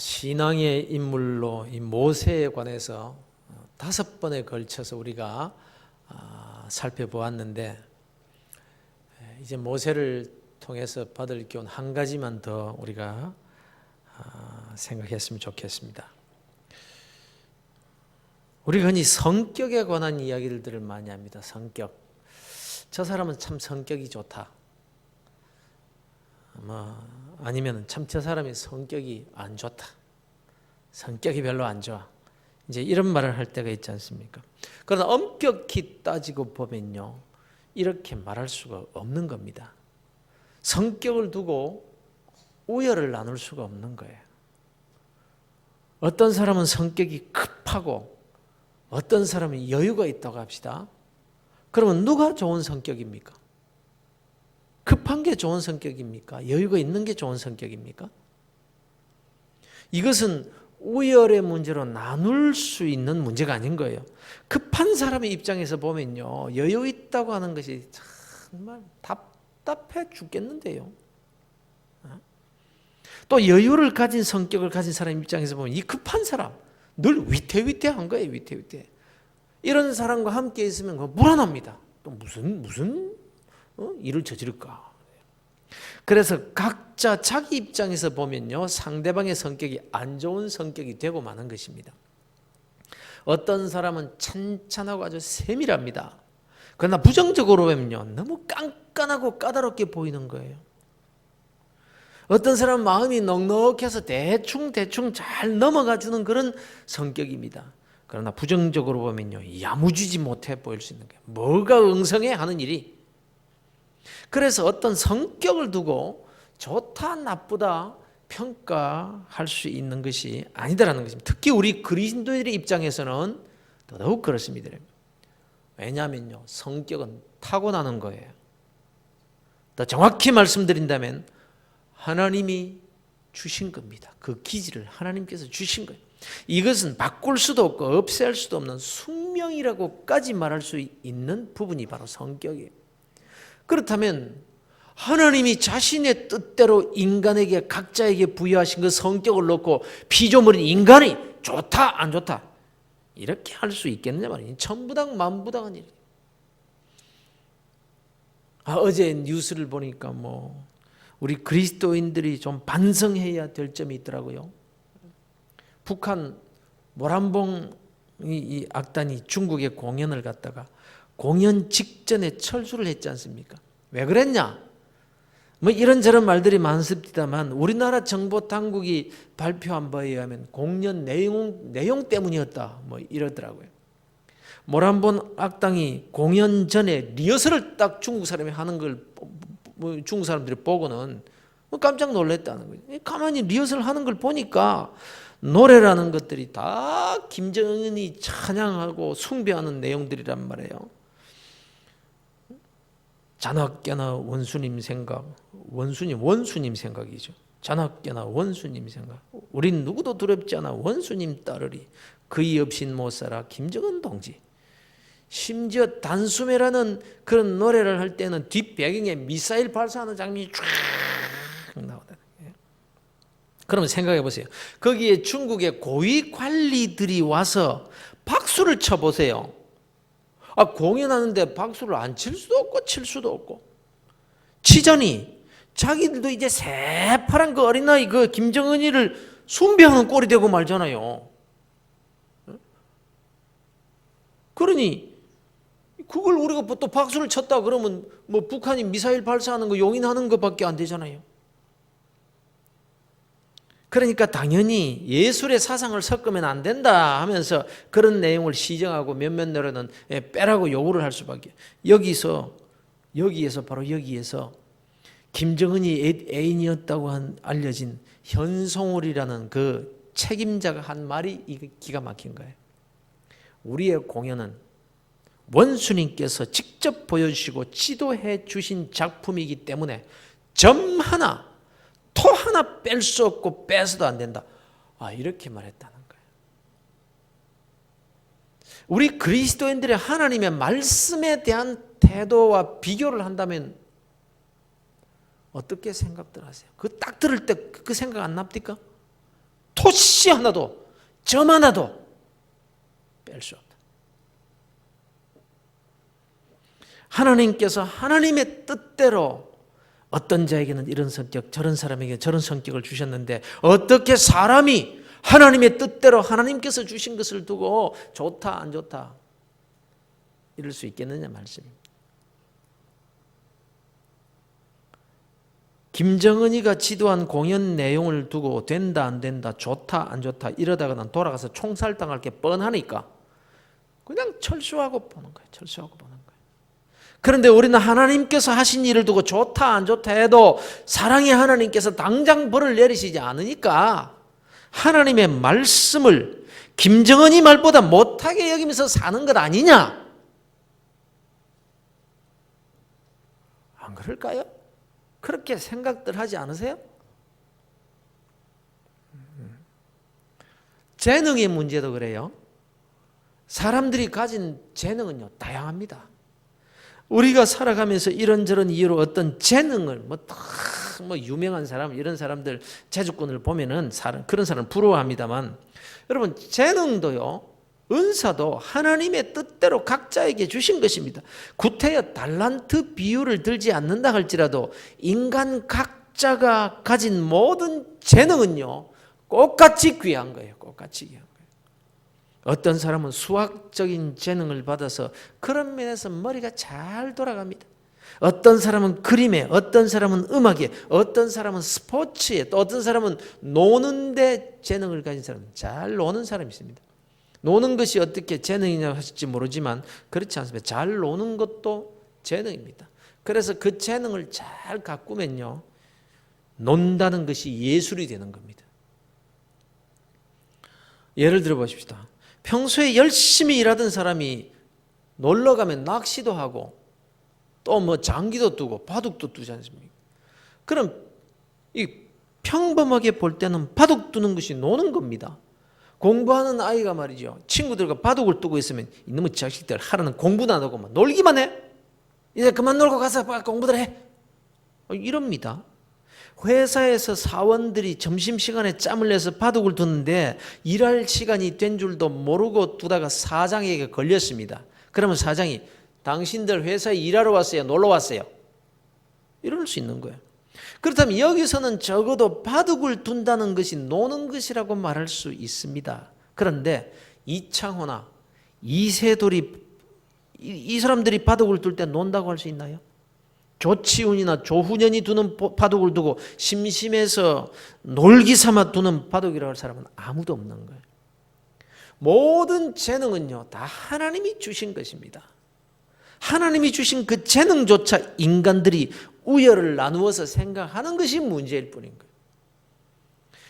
신앙의 인물로 이 모세에 관해서 5번에 걸쳐서 우리가 살펴보았는데, 이제 모세를 통해서 받을 교훈 한 가지만 더 우리가 생각했으면 좋겠습니다. 우리가 흔히 성격에 관한 이야기들을 많이 합니다. 성격. 저 사람은 참 성격이 좋다. 아니면 참 저 사람이 성격이 안 좋다. 성격이 별로 안 좋아. 이제 이런 말을 할 때가 있지 않습니까? 그러나 엄격히 따지고 보면요, 이렇게 말할 수가 없는 겁니다. 성격을 두고 우열을 나눌 수가 없는 거예요. 어떤 사람은 성격이 급하고 어떤 사람은 여유가 있다고 합시다. 그러면 누가 좋은 성격입니까? 급한 게 좋은 성격입니까? 여유가 있는 게 좋은 성격입니까? 이것은 우열의 문제로 나눌 수 있는 문제가 아닌 거예요. 급한 사람의 입장에서 보면요, 여유 있다고 하는 것이 정말 답답해 죽겠는데요. 또 여유를 가진 성격을 가진 사람 입장에서 보면 이 급한 사람 늘 위태위태한 거예요. 위태위태. 이런 사람과 함께 있으면 불안합니다. 또 무슨 일을 저지를까. 그래서 각자 자기 입장에서 보면요, 상대방의 성격이 안 좋은 성격이 되고 마는 것입니다. 어떤 사람은 찬찬하고 아주 세밀합니다. 그러나 부정적으로 보면요, 너무 깐깐하고 까다롭게 보이는 거예요. 어떤 사람은 마음이 넉넉해서 대충 잘 넘어가 주는 그런 성격입니다. 그러나 부정적으로 보면요, 야무지지 못해 보일 수 있는 거예요. 뭐가 응성해 하는 일이. 그래서 어떤 성격을 두고 좋다 나쁘다 평가할 수 있는 것이 아니다라는 것입니다. 특히 우리 그리스도인들의 입장에서는 더더욱 그렇습니다. 왜냐하면요, 성격은 타고나는 거예요. 더 정확히 말씀드린다면 하나님이 주신 겁니다. 그 기질을 하나님께서 주신 거예요. 이것은 바꿀 수도 없고 없앨 수도 없는 숙명이라고까지 말할 수 있는 부분이 바로 성격이에요. 그렇다면 하나님이 자신의 뜻대로 인간에게 각자에게 부여하신 그 성격을 놓고 피조물인 인간이 좋다 안 좋다 이렇게 할 수 있겠느냐 말이에요. 천부당 만부당한 일이에요. 어제 뉴스를 보니까 우리 그리스도인들이 좀 반성해야 될 점이 있더라고요. 북한 모란봉 이 악단이 중국에 공연을 갔다가 공연 직전에 철수를 했지 않습니까? 왜 그랬냐? 이런저런 말들이 많습니다만 우리나라 정보 당국이 발표한 바에 의하면 공연 내용 때문이었다 이러더라고요. 모란봉 악당이 공연 전에 리허설을 딱 중국 사람이 하는 걸 중국 사람들이 보고는 깜짝 놀랐다는 거예요. 가만히 리허설 하는 걸 보니까 노래라는 것들이 다 김정은이 찬양하고 숭배하는 내용들이란 말이에요. 자나깨나 원수님 생각, 원수님 생각이죠. 자나깨나 원수님 생각. 우린 누구도 두렵지 않아 원수님 따르리. 그이 없인 못 살아 김정은 동지. 심지어 단숨에라는 그런 노래를 할 때는 뒷배경에 미사일 발사하는 장면이 쫙 나오다. 그러면 생각해 보세요. 거기에 중국의 고위 관리들이 와서 박수를 쳐보세요. 공연하는데 박수를 안 칠 수도 없고 칠 수도 없고. 치자니 자기들도 이제 새파란 그 어린아이 그 김정은이를 숭배하는 꼴이 되고 말잖아요. 그러니 그걸 우리가 또 박수를 쳤다 그러면 북한이 미사일 발사하는 거 용인하는 것밖에 안 되잖아요. 그러니까 당연히 예술의 사상을 섞으면 안 된다 하면서 그런 내용을 시정하고 몇몇 노래는 빼라고 요구를 할 수밖에. 여기에서 바로 여기에서 김정은이 애인이었다고 알려진 현송월이라는 그 책임자가 한 말이 기가 막힌 거예요. 우리의 공연은 원수님께서 직접 보여주시고 지도해 주신 작품이기 때문에 점 하나 토 하나 뺄 수 없고 빼서도 안 된다. 이렇게 말했다는 거예요. 우리 그리스도인들의 하나님의 말씀에 대한 태도와 비교를 한다면 어떻게 생각들 하세요? 그 딱 들을 때 그 생각 안 납니까? 토시 하나도, 점 하나도 뺄 수 없다. 하나님께서 하나님의 뜻대로 어떤 자에게는 이런 성격, 저런 사람에게 저런 성격을 주셨는데 어떻게 사람이 하나님의 뜻대로 하나님께서 주신 것을 두고 좋다 안 좋다 이럴 수 있겠느냐 말씀입니다. 김정은이가 지도한 공연 내용을 두고 된다 안 된다 좋다 안 좋다 이러다가는 돌아가서 총살당할 게 뻔하니까 그냥 철수하고 보는 거예요. 철수하고 보는 거예요. 그런데 우리는 하나님께서 하신 일을 두고 좋다 안 좋다 해도 사랑의 하나님께서 당장 벌을 내리시지 않으니까 하나님의 말씀을 김정은이 말보다 못하게 여기면서 사는 것 아니냐? 안 그럴까요? 그렇게 생각들 하지 않으세요? 재능의 문제도 그래요. 사람들이 가진 재능은요 다양합니다. 우리가 살아가면서 이런저런 이유로 어떤 재능을 뭐 유명한 사람 이런 사람들 재주꾼을 보면은 그런 사람 부러워합니다만 여러분 재능도요 은사도 하나님의 뜻대로 각자에게 주신 것입니다. 구태여 달란트 비유를 들지 않는다 할지라도 인간 각자가 가진 모든 재능은요 똑같이 귀한 거예요. 똑같이 귀한 거예요. 어떤 사람은 수학적인 재능을 받아서 그런 면에서 머리가 잘 돌아갑니다. 어떤 사람은 그림에, 어떤 사람은 음악에, 어떤 사람은 스포츠에, 또 어떤 사람은 노는 데 재능을 가진 사람, 잘 노는 사람이 있습니다. 노는 것이 어떻게 재능이냐 하실지 모르지만 그렇지 않습니다. 잘 노는 것도 재능입니다. 그래서 그 재능을 잘 가꾸면요 논다는 것이 예술이 되는 겁니다. 예를 들어 보십시다. 평소에 열심히 일하던 사람이 놀러 가면 낚시도 하고 또 뭐 장기도 두고 바둑도 두지 않습니까? 그럼 이 평범하게 볼 때는 바둑 두는 것이 노는 겁니다. 공부하는 아이가 말이죠. 친구들과 바둑을 두고 있으면 이놈의 자식들 하루는 공부도 안 하고 막 놀기만 해. 이제 그만 놀고 가서 공부들 해. 이럽니다. 회사에서 사원들이 점심시간에 짬을 내서 바둑을 두는데 일할 시간이 된 줄도 모르고 두다가 사장에게 걸렸습니다. 그러면 사장이 당신들 회사에 일하러 왔어요? 놀러 왔어요? 이럴 수 있는 거예요. 그렇다면 여기서는 적어도 바둑을 둔다는 것이 노는 것이라고 말할 수 있습니다. 그런데 이창호나 이세돌이 이 사람들이 바둑을 둘 때 논다고 할 수 있나요? 조치훈이나 조훈현이 두는 바둑을 두고 심심해서 놀기 삼아 두는 바둑이라고 할 사람은 아무도 없는 거예요. 모든 재능은요 다 하나님이 주신 것입니다. 하나님이 주신 그 재능조차 인간들이 우열을 나누어서 생각하는 것이 문제일 뿐인 거예요.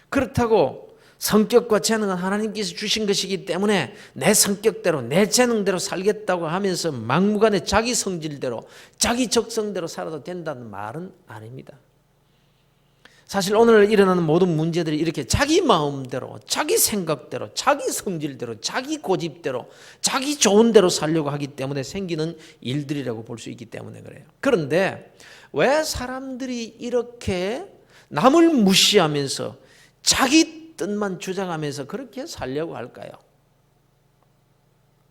그렇다고 성격과 재능은 하나님께서 주신 것이기 때문에 내 성격대로 내 재능대로 살겠다고 하면서 막무가내 자기 성질대로 자기 적성대로 살아도 된다는 말은 아닙니다. 사실 오늘 일어나는 모든 문제들이 이렇게 자기 마음대로 자기 생각대로 자기 성질대로 자기 고집대로 자기 좋은 대로 살려고 하기 때문에 생기는 일들이라고 볼 수 있기 때문에 그래요. 그런데 왜 사람들이 이렇게 남을 무시하면서 자기 뜻만 주장하면서 그렇게 살려고 할까요?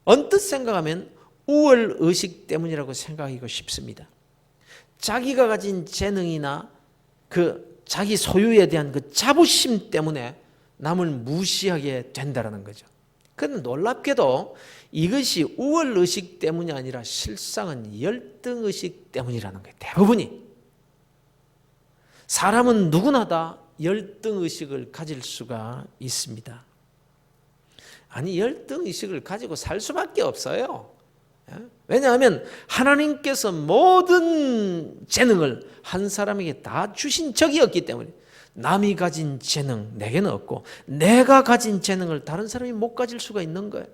언뜻 생각하면 우월의식 때문이라고 생각하기가 쉽습니다. 자기가 가진 재능이나 그 자기 소유에 대한 그 자부심 때문에 남을 무시하게 된다는 거죠. 그런데 놀랍게도 이것이 우월의식 때문이 아니라 실상은 열등의식 때문이라는 거예요. 대부분이. 사람은 누구나 다 열등의식을 가질 수가 있습니다. 아니 열등의식을 가지고 살 수밖에 없어요. 왜냐하면 하나님께서 모든 재능을 한 사람에게 다 주신 적이 없기 때문에 남이 가진 재능 내게는 없고 내가 가진 재능을 다른 사람이 못 가질 수가 있는 거예요.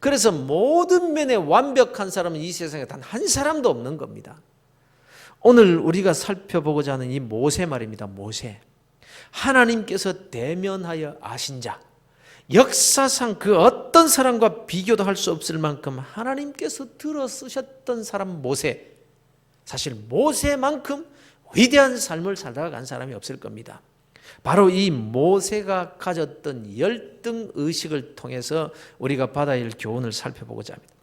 그래서 모든 면에 완벽한 사람은 이 세상에 단 한 사람도 없는 겁니다. 오늘 우리가 살펴보고자 하는 이 모세 말입니다. 모세. 하나님께서 대면하여 아신 자. 역사상 그 어떤 사람과 비교도 할 수 없을 만큼 하나님께서 들어 쓰셨던 사람 모세. 사실 모세만큼 위대한 삶을 살다가 간 사람이 없을 겁니다. 바로 이 모세가 가졌던 열등 의식을 통해서 우리가 받아야 할 교훈을 살펴보고자 합니다.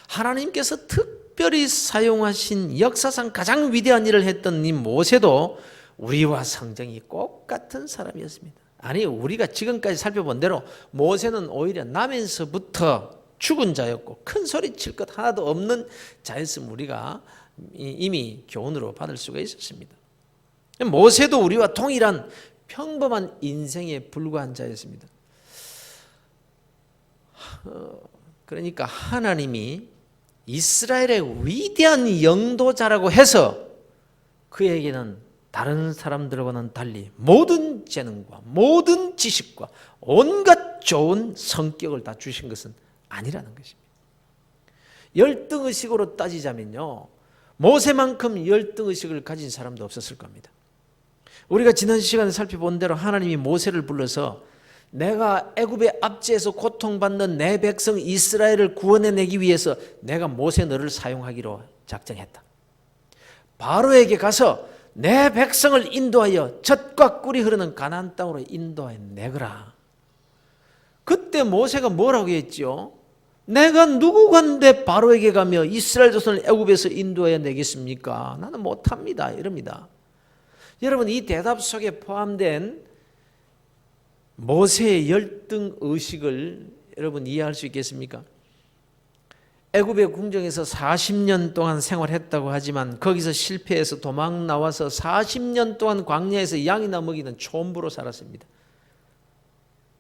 하나님께서 특별히 사용하신 역사상 가장 위대한 일을 했던 이 모세도 우리와 성정이 똑같은 사람이었습니다. 아니, 우리가 지금까지 살펴본 대로 모세는 오히려 나면서부터 죽은 자였고 큰 소리 칠 것 하나도 없는 자였음 우리가 이미 교훈으로 받을 수가 있었습니다. 모세도 우리와 동일한 평범한 인생에 불과한 자였습니다. 그러니까 하나님이 이스라엘의 위대한 영도자라고 해서 그에게는 다른 사람들과는 달리 모든 재능과 모든 지식과 온갖 좋은 성격을 다 주신 것은 아니라는 것입니다. 열등의식으로 따지자면요, 모세만큼 열등의식을 가진 사람도 없었을 겁니다. 우리가 지난 시간에 살펴본 대로 하나님이 모세를 불러서 내가 애굽의 압제에서 고통받는 내 백성 이스라엘을 구원해내기 위해서 내가 모세 너를 사용하기로 작정했다. 바로에게 가서 내 백성을 인도하여 젖과 꿀이 흐르는 가나안 땅으로 인도해 내거라. 그때 모세가 뭐라고 했죠? 내가 누구간데 바로에게 가며 이스라엘 자손을 애굽에서 인도해 내겠습니까? 나는 못합니다. 이럽니다. 여러분, 이 대답 속에 포함된 모세의 열등 의식을 여러분 이해할 수 있겠습니까? 애굽의 궁정에서 40년 동안 생활했다고 하지만 거기서 실패해서 도망 나와서 40년 동안 광야에서 양이나 먹이는 촌부로 살았습니다.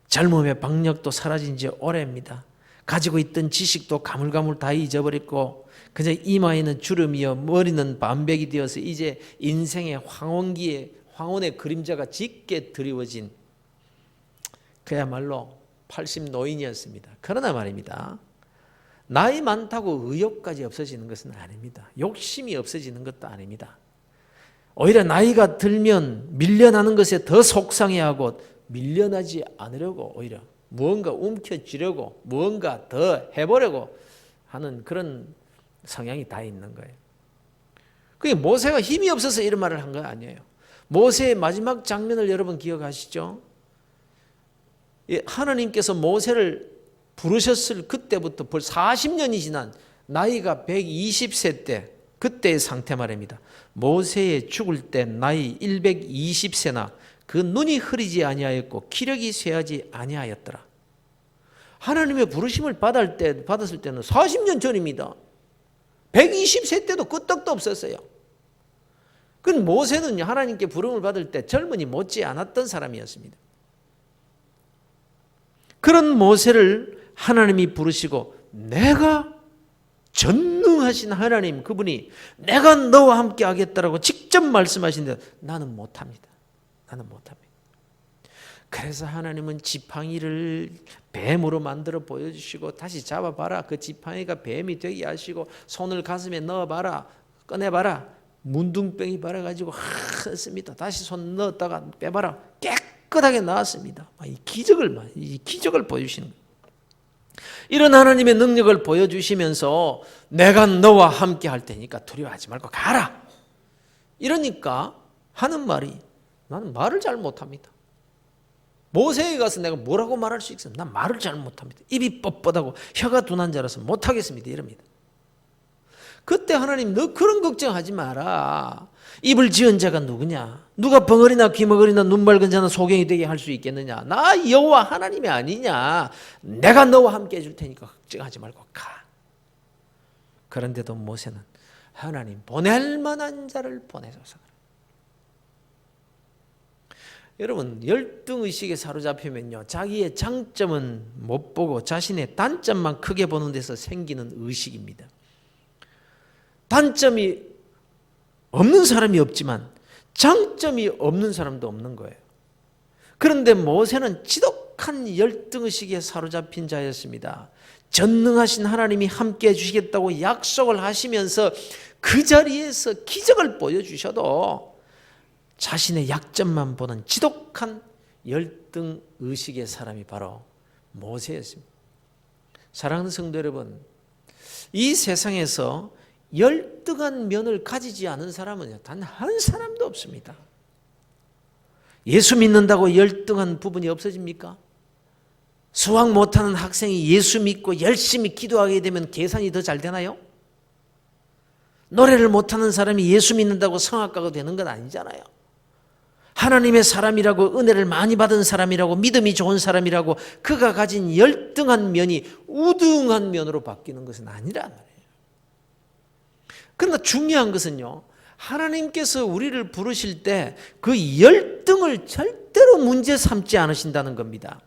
젊음의 박력도 사라진 지 오래입니다. 가지고 있던 지식도 가물가물 다 잊어버렸고 그저 이마에는 주름이여 머리는 반백이 되어서 이제 인생의 황혼의 그림자가 짙게 드리워진 그야말로 80 노인이었습니다. 그러나 말입니다, 나이 많다고 의욕까지 없어지는 것은 아닙니다. 욕심이 없어지는 것도 아닙니다. 오히려 나이가 들면 밀려나는 것에 더 속상해하고 밀려나지 않으려고 오히려 무언가 움켜쥐려고 무언가 더 해보려고 하는 그런 성향이 다 있는 거예요. 그게 모세가 힘이 없어서 이런 말을 한 거 아니에요. 모세의 마지막 장면을 여러분 기억하시죠? 하나님께서 모세를 부르셨을 그때부터 벌써 40년이 지난 나이가 120세 때 그때의 상태 말입니다. 모세의 죽을 때 나이 120세나 그 눈이 흐리지 아니하였고 기력이 쇠하지 아니하였더라. 하나님의 부르심을 받았을 때는 40년 전입니다. 120세 때도 끄떡도 없었어요. 그 모세는 하나님께 부름을 받을 때 젊은이 못지 않았던 사람이었습니다. 그런 모세를 하나님이 부르시고 내가 전능하신 하나님 그분이 내가 너와 함께 하겠다라고 직접 말씀하신데 나는 못합니다. 나는 못합니다. 그래서 하나님은 지팡이를 뱀으로 만들어 보여주시고 다시 잡아봐라. 그 지팡이가 뱀이 되게 하시고 손을 가슴에 넣어봐라. 꺼내봐라. 문둥병이 발아가지고 했습니다. 다시 손 넣었다가 빼봐라. 깨끗하게 나왔습니다. 이 기적을 보여주시는 거예요. 이런 하나님의 능력을 보여주시면서 내가 너와 함께 할 테니까 두려워하지 말고 가라. 이러니까 하는 말이 나는 말을 잘 못합니다. 모세에 가서 내가 뭐라고 말할 수 있습니까? 난 말을 잘 못합니다. 입이 뻣뻣하고 혀가 둔한 자라서 못하겠습니다. 이럽니다. 그때 하나님 너 그런 걱정하지 마라. 입을 지은 자가 누구냐? 누가 벙어리나 귀머거리나 눈 밝은 자는 소경이 되게 할 수 있겠느냐? 나 여호와 하나님이 아니냐? 내가 너와 함께 해줄 테니까 걱정하지 말고 가. 그런데도 모세는 하나님 보낼 만한 자를 보내소서. 여러분 열등의식에 사로잡히면요 자기의 장점은 못 보고 자신의 단점만 크게 보는 데서 생기는 의식입니다. 단점이 없는 사람이 없지만 장점이 없는 사람도 없는 거예요. 그런데 모세는 지독한 열등의식에 사로잡힌 자였습니다. 전능하신 하나님이 함께해 주시겠다고 약속을 하시면서 그 자리에서 기적을 보여주셔도 자신의 약점만 보는 지독한 열등의식의 사람이 바로 모세였습니다. 사랑하는 성도 여러분, 이 세상에서 열등한 면을 가지지 않은 사람은 단 한 사람도 없습니다. 예수 믿는다고 열등한 부분이 없어집니까? 수학 못하는 학생이 예수 믿고 열심히 기도하게 되면 계산이 더 잘 되나요? 노래를 못하는 사람이 예수 믿는다고 성악가가 되는 건 아니잖아요. 하나님의 사람이라고, 은혜를 많이 받은 사람이라고, 믿음이 좋은 사람이라고 그가 가진 열등한 면이 우등한 면으로 바뀌는 것은 아니란 말이에요. 그러나 중요한 것은요, 하나님께서 우리를 부르실 때 그 열등을 절대로 문제 삼지 않으신다는 겁니다.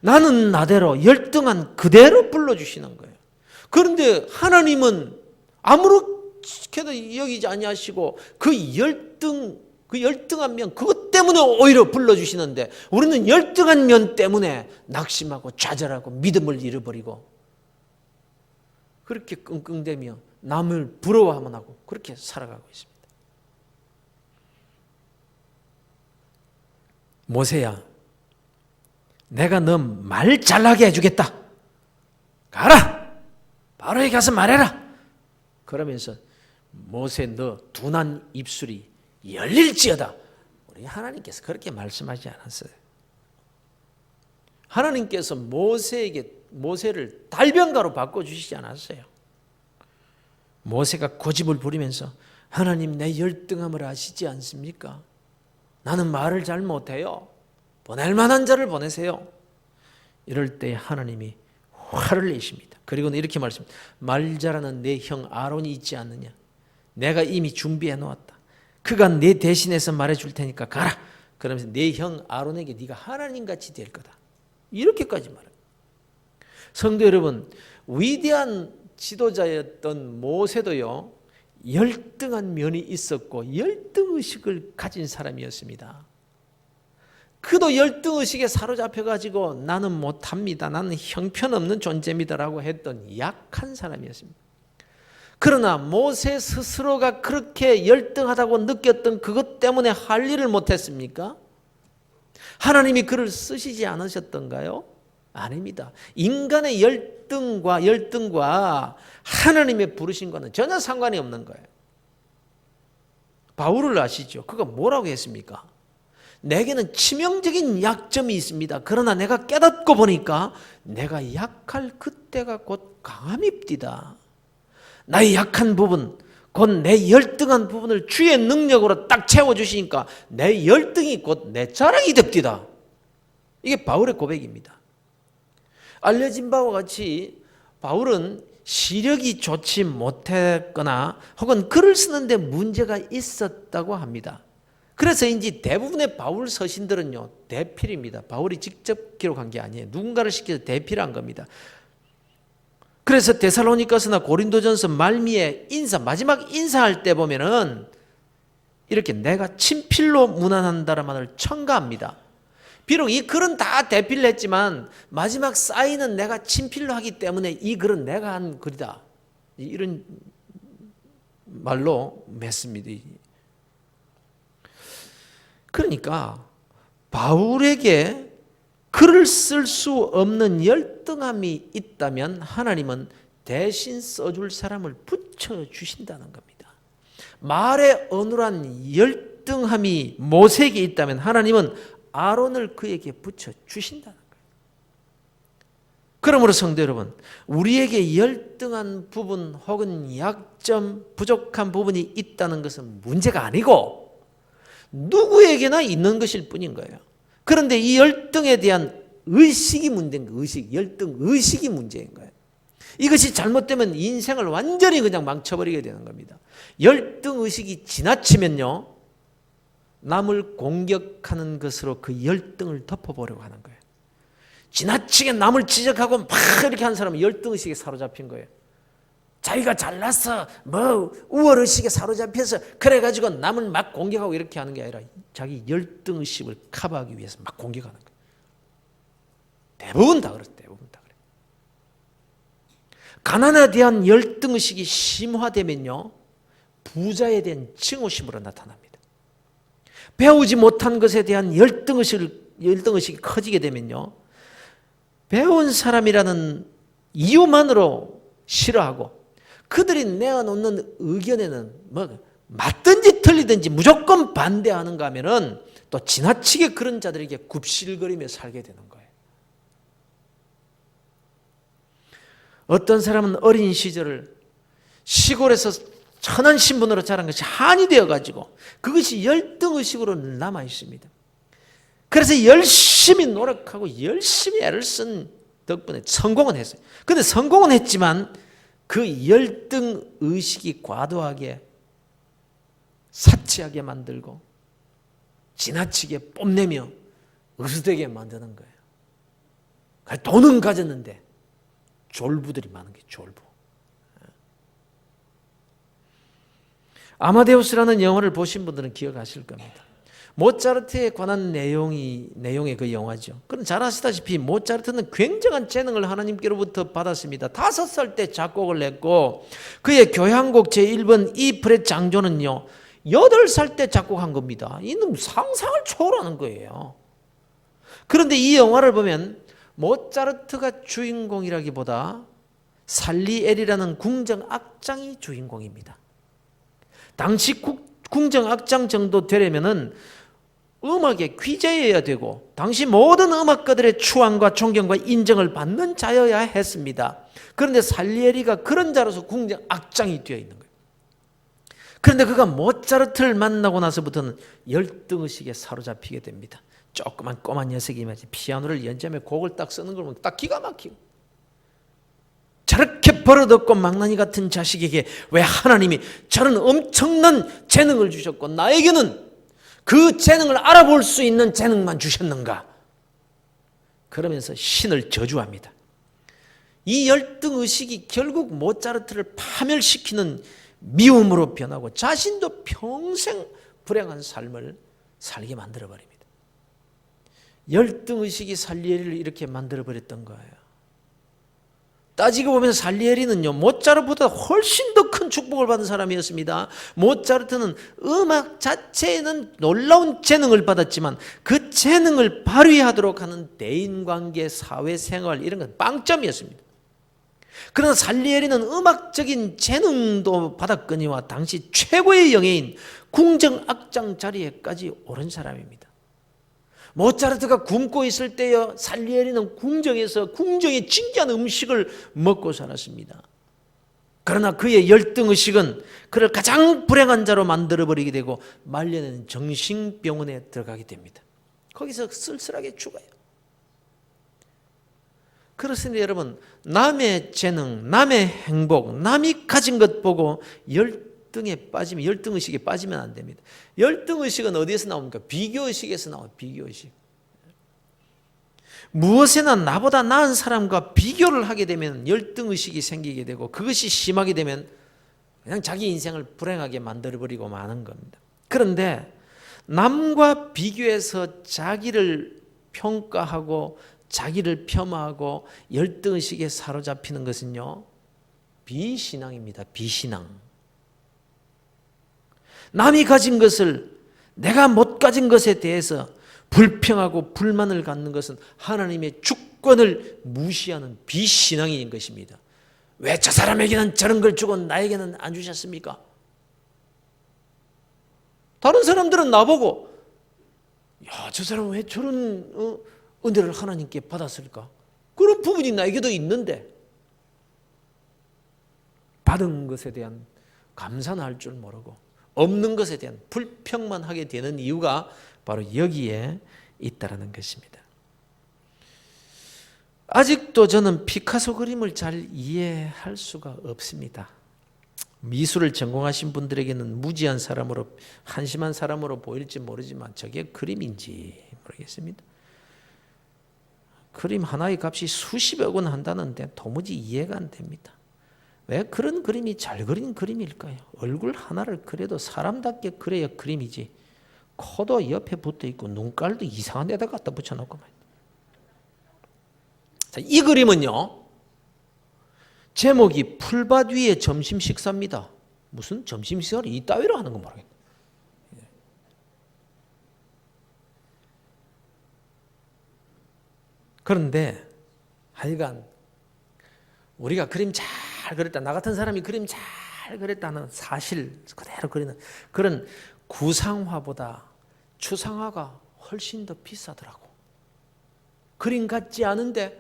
나는 나대로 열등한 그대로 불러주시는 거예요. 그런데 하나님은 아무렇게도 여기지 아니하시고 그 열등한 면, 그것 때문에 오히려 불러주시는데 우리는 열등한 면 때문에 낙심하고 좌절하고 믿음을 잃어버리고 그렇게 끙끙대며 남을 부러워하면 하고 그렇게 살아가고 있습니다. 모세야, 내가 너 말 잘나게 해주겠다. 가라. 바로에 가서 말해라. 그러면서 모세, 너 둔한 입술이 열릴지어다. 우리 하나님께서 그렇게 말씀하지 않았어요. 하나님께서 모세를 달변가로 바꿔주시지 않았어요. 모세가 고집을 부리면서 하나님, 내 열등함을 아시지 않습니까? 나는 말을 잘 못해요. 보낼 만한 자를 보내세요. 이럴 때 하나님이 화를 내십니다. 그리고는 이렇게 말씀합니다. 말 잘하는 내 형 아론이 있지 않느냐? 내가 이미 준비해 놓았다. 그가 내 대신해서 말해줄 테니까 가라. 그러면서 내 형 아론에게 네가 하나님같이 될 거다. 이렇게까지 말해요. 성도 여러분, 위대한 지도자였던 모세도요, 열등한 면이 있었고 열등의식을 가진 사람이었습니다. 그도 열등의식에 사로잡혀가지고 나는 못합니다. 나는 형편없는 존재입니다라고 했던 약한 사람이었습니다. 그러나 모세 스스로가 그렇게 열등하다고 느꼈던 그것 때문에 할 일을 못했습니까? 하나님이 그를 쓰시지 않으셨던가요? 아닙니다. 인간의 열등과 하나님의 부르심과는 전혀 상관이 없는 거예요. 바울을 아시죠? 그가 뭐라고 했습니까? 내게는 치명적인 약점이 있습니다. 그러나 내가 깨닫고 보니까 내가 약할 그때가 곧 강함입디다. 나의 약한 부분, 곧 내 열등한 부분을 주의 능력으로 딱 채워주시니까 내 열등이 곧 내 자랑이 됩디다. 이게 바울의 고백입니다. 알려진 바와 같이 바울은 시력이 좋지 못했거나 혹은 글을 쓰는데 문제가 있었다고 합니다. 그래서인지 대부분의 바울 서신들은요, 대필입니다. 바울이 직접 기록한 게 아니에요. 누군가를 시켜서 대필한 겁니다. 그래서 데살로니가서나 고린도전서 말미에 마지막 인사할 때 보면은 이렇게 내가 친필로 문안한다는 말을 첨가합니다. 비록 이 글은 다 대필을 했지만 마지막 사인은 내가 친필로 하기 때문에 이 글은 내가 한 글이다. 이런 말로 맺습니다. 그러니까 바울에게 글을 쓸 수 없는 열등함이 있다면 하나님은 대신 써줄 사람을 붙여주신다는 겁니다. 말에 어눌한 열등함이 모세에게 있다면 하나님은 아론을 그에게 붙여주신다는 거예요. 그러므로 성도 여러분, 우리에게 열등한 부분 혹은 약점, 부족한 부분이 있다는 것은 문제가 아니고 누구에게나 있는 것일 뿐인 거예요. 그런데 이 열등에 대한 의식이 문제인 거예요. 열등 의식이 문제인 거예요. 이것이 잘못되면 인생을 완전히 그냥 망쳐버리게 되는 겁니다. 열등 의식이 지나치면요, 남을 공격하는 것으로 그 열등을 덮어보려고 하는 거예요. 지나치게 남을 지적하고 막 이렇게 하는 사람은 열등 의식에 사로잡힌 거예요. 자기가 잘났어, 우월 의식에 사로잡혀서 그래가지고 남을 막 공격하고 이렇게 하는 게 아니라 자기 열등 의식을 커버하기 위해서 막 공격하는 거예요. 대부분 다 그래요. 가난에 대한 열등 의식이 심화되면요, 부자에 대한 증오심으로 나타납니다. 배우지 못한 것에 대한 열등 의식이 커지게 되면요, 배운 사람이라는 이유만으로 싫어하고 그들이 내어놓는 의견에는 맞든지 틀리든지 무조건 반대하는가 하면은 또 지나치게 그런 자들에게 굽실거리며 살게 되는 거예요. 어떤 사람은 어린 시절을 시골에서 천한 신분으로 자란 것이 한이 되어가지고 그것이 열등의식으로 남아 있습니다. 그래서 열심히 노력하고 열심히 애를 쓴 덕분에 성공은 했어요. 그런데 성공은 했지만 그 열등의식이 과도하게 사치하게 만들고 지나치게 뽐내며 으스대게 만드는 거예요. 돈은 가졌는데 졸부들이 많은 게 졸부. 아마데우스라는 영화를 보신 분들은 기억하실 겁니다. 모차르트에 관한 내용의 그 영화죠. 그럼 잘 아시다시피 모차르트는 굉장한 재능을 하나님께로부터 받았습니다. 5살 때 작곡을 했고 그의 교향곡 제1번 이 프렛 장조는요 8살 때 작곡한 겁니다. 이는 상상을 초월하는 거예요. 그런데 이 영화를 보면 모차르트가 주인공이라기보다 살리에리라는 궁정악장이 주인공입니다. 당시 궁정악장 정도 되려면은 음악의 귀재여야 되고 당시 모든 음악가들의 추앙과 존경과 인정을 받는 자여야 했습니다. 그런데 살리에리가 그런 자로서 궁정악장이 되어 있는 거예요. 그런데 그가 모차르트를 만나고 나서부터는 열등의식에 사로잡히게 됩니다. 조그만 꼬만 녀석이 피아노를 연주하며 곡을 딱 쓰는 걸 보면 딱 기가 막히고 저렇게 버릇없고 망나니 같은 자식에게 왜 하나님이 저런 엄청난 재능을 주셨고 나에게는 그 재능을 알아볼 수 있는 재능만 주셨는가? 그러면서 신을 저주합니다. 이 열등의식이 결국 모차르트를 파멸시키는 미움으로 변하고 자신도 평생 불행한 삶을 살게 만들어버립니다. 열등의식이 살리에리를 이렇게 만들어버렸던 거예요. 따지고 보면 살리에리는요 모차르트보다 훨씬 더 큰 축복을 받은 사람이었습니다. 모차르트는 음악 자체에는 놀라운 재능을 받았지만 그 재능을 발휘하도록 하는 대인관계, 사회생활 이런 건 빵점이었습니다. 그러나 살리에리는 음악적인 재능도 받았거니와 당시 최고의 영예인 궁정악장 자리에까지 오른 사람입니다. 모차르트가 굶고 있을 때요 살리에리는 궁정에서 궁정의 진귀한 음식을 먹고 살았습니다. 그러나 그의 열등의식은 그를 가장 불행한 자로 만들어버리게 되고 말년에는 정신병원에 들어가게 됩니다. 거기서 쓸쓸하게 죽어요. 그렇습니다. 여러분, 남의 재능, 남의 행복, 남이 가진 것 보고 열등의식에 빠지면 안 됩니다. 열등의식은 어디에서 나옵니까? 비교의식에서 나와요. 비교의식. 무엇에나 나보다 나은 사람과 비교를 하게 되면 열등의식이 생기게 되고 그것이 심하게 되면 그냥 자기 인생을 불행하게 만들어버리고 마는 겁니다. 그런데 남과 비교해서 자기를 평가하고 자기를 폄하하고 열등의식에 사로잡히는 것은요 비신앙입니다. 비신앙. 남이 가진 것을 내가 못 가진 것에 대해서 불평하고 불만을 갖는 것은 하나님의 주권을 무시하는 비신앙인 것입니다. 왜 저 사람에게는 저런 걸 주고 나에게는 안 주셨습니까? 다른 사람들은 나보고 야, 저 사람은 왜 저런 은혜를 하나님께 받았을까? 그런 부분이 나에게도 있는데 받은 것에 대한 감사는 할 줄 모르고 없는 것에 대한 불평만 하게 되는 이유가 바로 여기에 있다는 것입니다. 아직도 저는 피카소 그림을 잘 이해할 수가 없습니다. 미술을 전공하신 분들에게는 무지한 사람으로 한심한 사람으로 보일지 모르지만 저게 그림인지 모르겠습니다. 그림 하나의 값이 수십억 원 한다는데 도무지 이해가 안 됩니다. 왜 그런 그림이 잘 그린 그림일까요? 얼굴 하나를 그려도 사람답게 그려야 그림이지 코도 옆에 붙어 있고 눈깔도 이상한 데다 갖다 붙여놓고 자, 이 그림은요 제목이 풀밭 위에 점심 식사입니다. 무슨 점심 식사를 이따위로 하는 건 모르겠네. 그런데 하여간 우리가 그림 잘 그렸다, 나 같은 사람이 그림 잘 그렸다는 사실 그대로 그리는 그런 구상화보다 추상화가 훨씬 더 비싸더라고. 그림 같지 않은데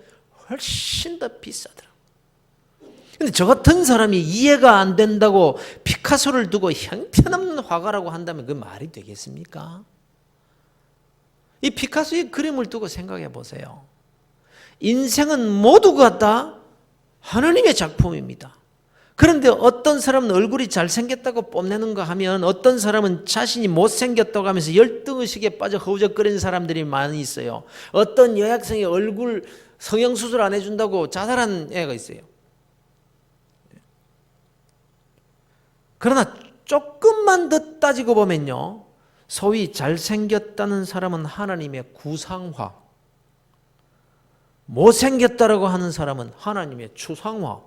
훨씬 더 비싸더라고. 근데 저 같은 사람이 이해가 안 된다고 피카소를 두고 형편없는 화가라고 한다면 그 말이 되겠습니까? 이 피카소의 그림을 두고 생각해 보세요. 인생은 모두가 다 하나님의 작품입니다. 그런데 어떤 사람은 얼굴이 잘생겼다고 뽐내는가 하면 어떤 사람은 자신이 못생겼다고 하면서 열등의식에 빠져 허우적거리는 사람들이 많이 있어요. 어떤 여학생이 얼굴 성형수술 안 해준다고 자살한 애가 있어요. 그러나 조금만 더 따지고 보면요, 소위 잘생겼다는 사람은 하나님의 구상화, 못생겼다라고 하는 사람은 하나님의 추상화.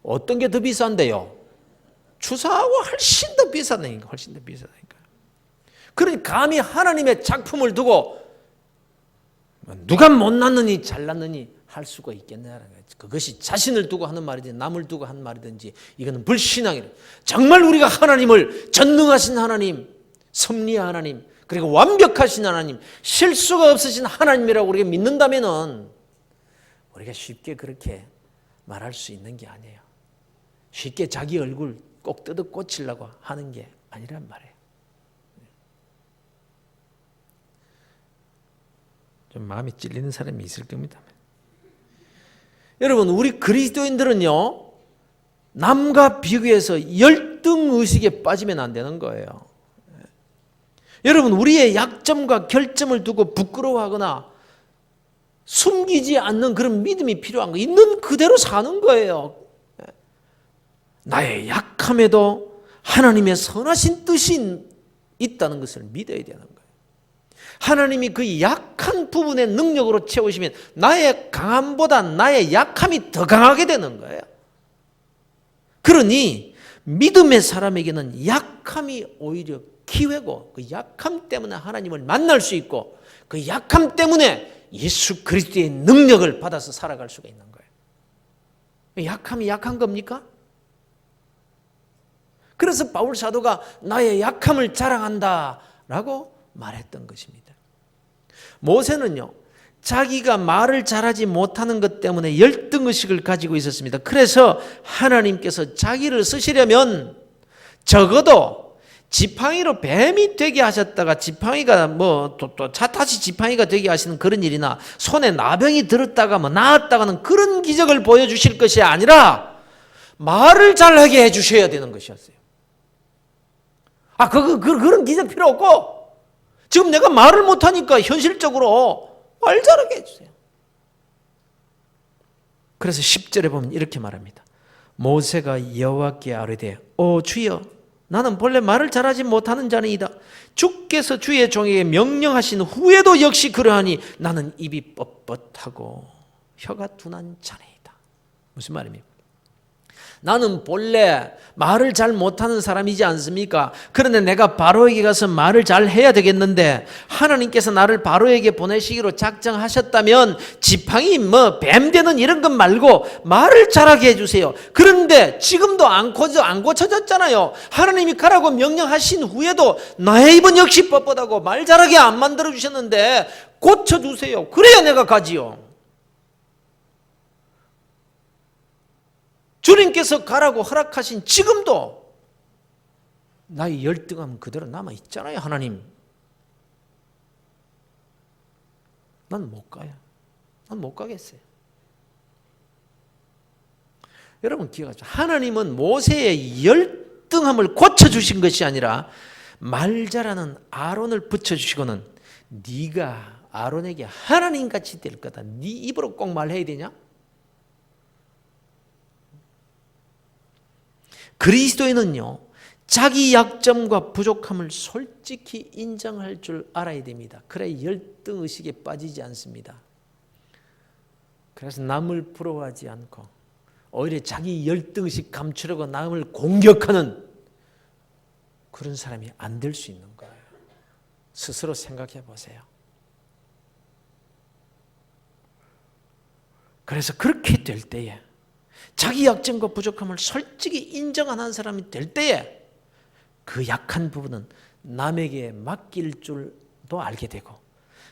어떤 게 더 비싼데요? 추상화가 훨씬 더 비싸다니까, 훨씬 더 비싸다니까. 그러니 감히 하나님의 작품을 두고 누가 못났느니 잘났느니 할 수가 있겠냐라는 거예요. 그것이 자신을 두고 하는 말이든지 남을 두고 하는 말이든지 이거는 불신앙이에요. 정말 우리가 하나님을 전능하신 하나님, 섭리의 하나님, 그리고 완벽하신 하나님, 실수가 없으신 하나님이라고 우리가 믿는다면은 우리가 쉽게 그렇게 말할 수 있는 게 아니에요. 쉽게 자기 얼굴 꼭 뜯어 꽂히려고 하는 게 아니란 말이에요. 좀 마음이 찔리는 사람이 있을 겁니다. 여러분, 우리 그리스도인들은요, 남과 비교해서 열등의식에 빠지면 안 되는 거예요. 여러분, 우리의 약점과 결점을 두고 부끄러워하거나 숨기지 않는 그런 믿음이 필요한 거, 있는 그대로 사는 거예요. 나의 약함에도 하나님의 선하신 뜻이 있다는 것을 믿어야 되는 거예요. 하나님이 그 약한 부분의 능력으로 채우시면 나의 강함보다 나의 약함이 더 강하게 되는 거예요. 그러니 믿음의 사람에게는 약함이 오히려 기회고, 그 약함 때문에 하나님을 만날 수 있고, 그 약함 때문에 예수 그리스도의 능력을 받아서 살아갈 수가 있는 거예요. 약함이 약한 겁니까? 그래서 바울 사도가 나의 약함을 자랑한다라고 말했던 것입니다. 모세는요, 자기가 말을 잘하지 못하는 것 때문에 열등의식을 가지고 있었습니다. 그래서 하나님께서 자기를 쓰시려면 적어도 지팡이로 뱀이 되게 하셨다가 지팡이가 또 다시 지팡이가 되게 하시는 그런 일이나 손에 나병이 들었다가 나았다가는 그런 기적을 보여주실 것이 아니라 말을 잘하게 해주셔야 되는 것이었어요. 그런 기적 필요 없고, 지금 내가 말을 못하니까 현실적으로 말 잘하게 해주세요. 그래서 10절에 보면 이렇게 말합니다. 모세가 여호와께 아뢰되, 오 주여, 나는 본래 말을 잘하지 못하는 자니이다. 주께서 주의 종에게 명령하신 후에도 역시 그러하니 나는 입이 뻣뻣하고 혀가 둔한 자니이다. 무슨 말입니까? 나는 본래 말을 잘 못하는 사람이지 않습니까? 그런데 내가 바로에게 가서 말을 잘 해야 되겠는데 하나님께서 나를 바로에게 보내시기로 작정하셨다면 지팡이 뱀 되는 이런 것 말고 말을 잘하게 해주세요. 그런데 지금도 안 고쳐졌잖아요. 하나님이 가라고 명령하신 후에도 나의 입은 역시 뻣뻣하고 말 잘하게 안 만들어주셨는데 고쳐주세요. 그래야 내가 가지요. 주님께서 가라고 허락하신 지금도 나의 열등함은 그대로 남아있잖아요. 하나님, 난 못 가요. 난 못 가겠어요. 여러분 기억하죠? 하나님은 모세의 열등함을 고쳐주신 것이 아니라 말 잘하는 아론을 붙여주시고는 네가 아론에게 하나님같이 될 거다. 네 입으로 꼭 말해야 되냐? 그리스도인은요, 자기 약점과 부족함을 솔직히 인정할 줄 알아야 됩니다. 그래야 열등의식에 빠지지 않습니다. 그래서 남을 부러워하지 않고 오히려 자기 열등의식 감추려고 남을 공격하는 그런 사람이 안 될 수 있는 거예요. 스스로 생각해 보세요. 그래서 그렇게 될 때에, 자기 약점과 부족함을 솔직히 인정하는 사람이 될 때에 그 약한 부분은 남에게 맡길 줄도 알게 되고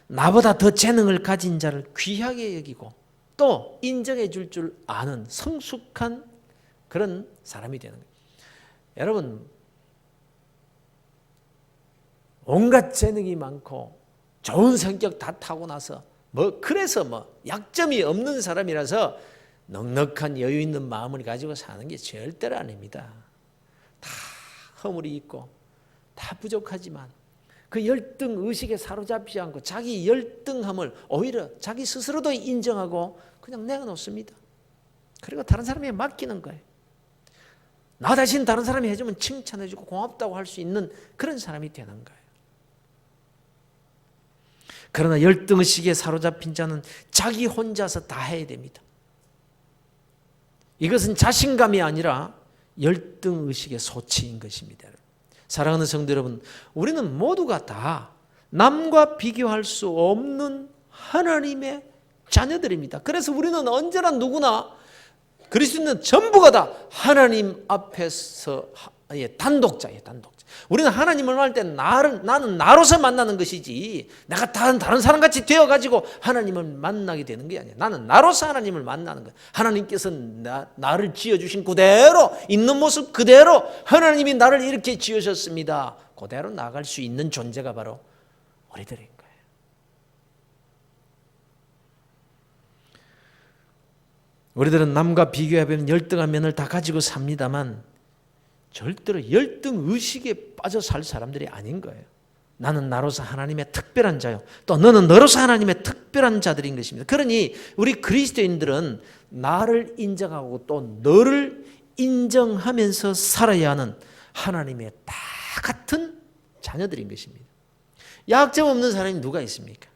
나보다 더 재능을 가진 자를 귀하게 여기고 또 인정해 줄 아는 성숙한 그런 사람이 되는 거예요. 여러분, 온갖 재능이 많고 좋은 성격 다 타고나서 그래서 약점이 없는 사람이라서 넉넉한 여유 있는 마음을 가지고 사는 게 절대로 아닙니다. 다 허물이 있고 다 부족하지만 그 열등 의식에 사로잡지 않고 자기 열등함을 오히려 자기 스스로도 인정하고 그냥 내어놓습니다. 그리고 다른 사람에게 맡기는 거예요. 나 대신 다른 사람이 해주면 칭찬해주고 고맙다고 할 수 있는 그런 사람이 되는 거예요. 그러나 열등의식에 사로잡힌 자는 자기 혼자서 다 해야 됩니다. 이것은 자신감이 아니라 열등의식의 소치인 것입니다. 사랑하는 성도 여러분, 우리는 모두가 다 남과 비교할 수 없는 하나님의 자녀들입니다. 그래서 우리는 언제나 누구나 그리스도인은 전부가 다 하나님 앞에서 단독자예요. 단독자. 우리는 하나님을 만날 때 나는 나로서 만나는 것이지 내가 다른 사람같이 되어가지고 하나님을 만나게 되는 게 아니야. 나는 나로서 하나님을 만나는 거야. 하나님께서 나를 지어주신 그대로 있는 모습 그대로 하나님이 나를 이렇게 지으셨습니다. 그대로 나갈 수 있는 존재가 바로 우리들인 거예요. 우리들은 남과 비교하면 열등한 면을 다 가지고 삽니다만 절대로 열등 의식에 빠져 살 사람들이 아닌 거예요. 나는 나로서 하나님의 특별한 자요. 또 너는 너로서 하나님의 특별한 자들인 것입니다. 그러니 우리 그리스도인들은 나를 인정하고 또 너를 인정하면서 살아야 하는 하나님의 다 같은 자녀들인 것입니다. 약점 없는 사람이 누가 있습니까?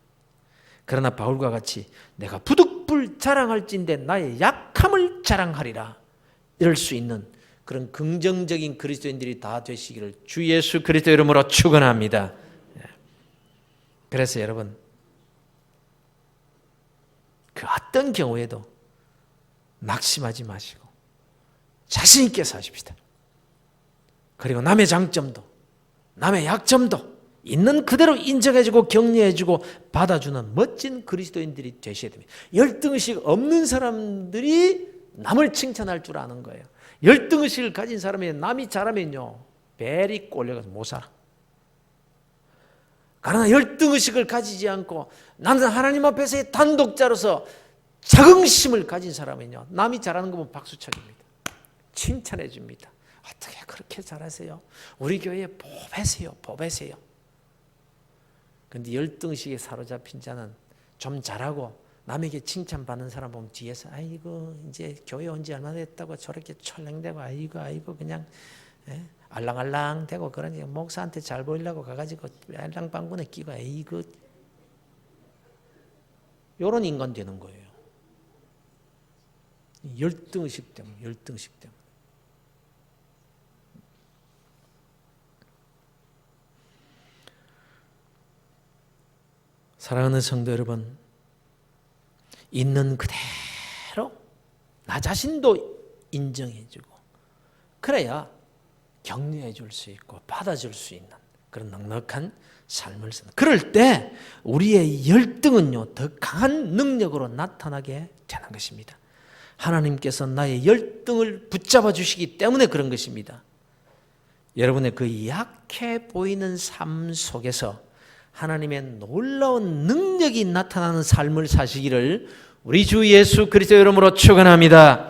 그러나 바울과 같이 내가 부득불 자랑할진대 나의 약함을 자랑하리라 이럴 수 있는 그런 긍정적인 그리스도인들이 다 되시기를 주 예수 그리스도 이름으로 축원합니다. 그래서 여러분, 그 어떤 경우에도 낙심하지 마시고 자신 있게 사십시다. 그리고 남의 장점도 남의 약점도 있는 그대로 인정해주고 격려해주고 받아주는 멋진 그리스도인들이 되셔야 됩니다. 열등의식 없는 사람들이 남을 칭찬할 줄 아는 거예요. 열등의식을 가진 사람이 남이 잘하면요 벨이 꼴려가서 못 살아. 그러나 열등의식을 가지지 않고 나는 하나님 앞에서의 단독자로서 자긍심을 가진 사람은요 남이 잘하는 거 보면 박수쳐줍니다. 칭찬해 줍니다. 어떻게 그렇게 잘하세요? 우리 교회에 보배세요. 그런데 열등의식에 사로잡힌 자는 좀 잘하고 남에게 칭찬받는 사람 보면 뒤에서 아이고 이제 교회 온 지 얼마 됐다고 저렇게 철렁대고 아이고 그냥 알랑알랑대고 그러니 목사한테 잘 보이려고 가가지고 알랑방군에 끼고 아이고 이런 인간 되는 거예요. 열등의식 때문에. 사랑하는 성도 여러분, 있는 그대로 나 자신도 인정해주고 그래야 격려해 줄 수 있고 받아줄 수 있는 그런 넉넉한 삶을 사는. 그럴 때 우리의 열등은요 더 강한 능력으로 나타나게 되는 것입니다. 하나님께서 나의 열등을 붙잡아 주시기 때문에 그런 것입니다. 여러분의 그 약해 보이는 삶 속에서 하나님의 놀라운 능력이 나타나는 삶을 사시기를 우리 주 예수 그리스도 이름으로 축원합니다.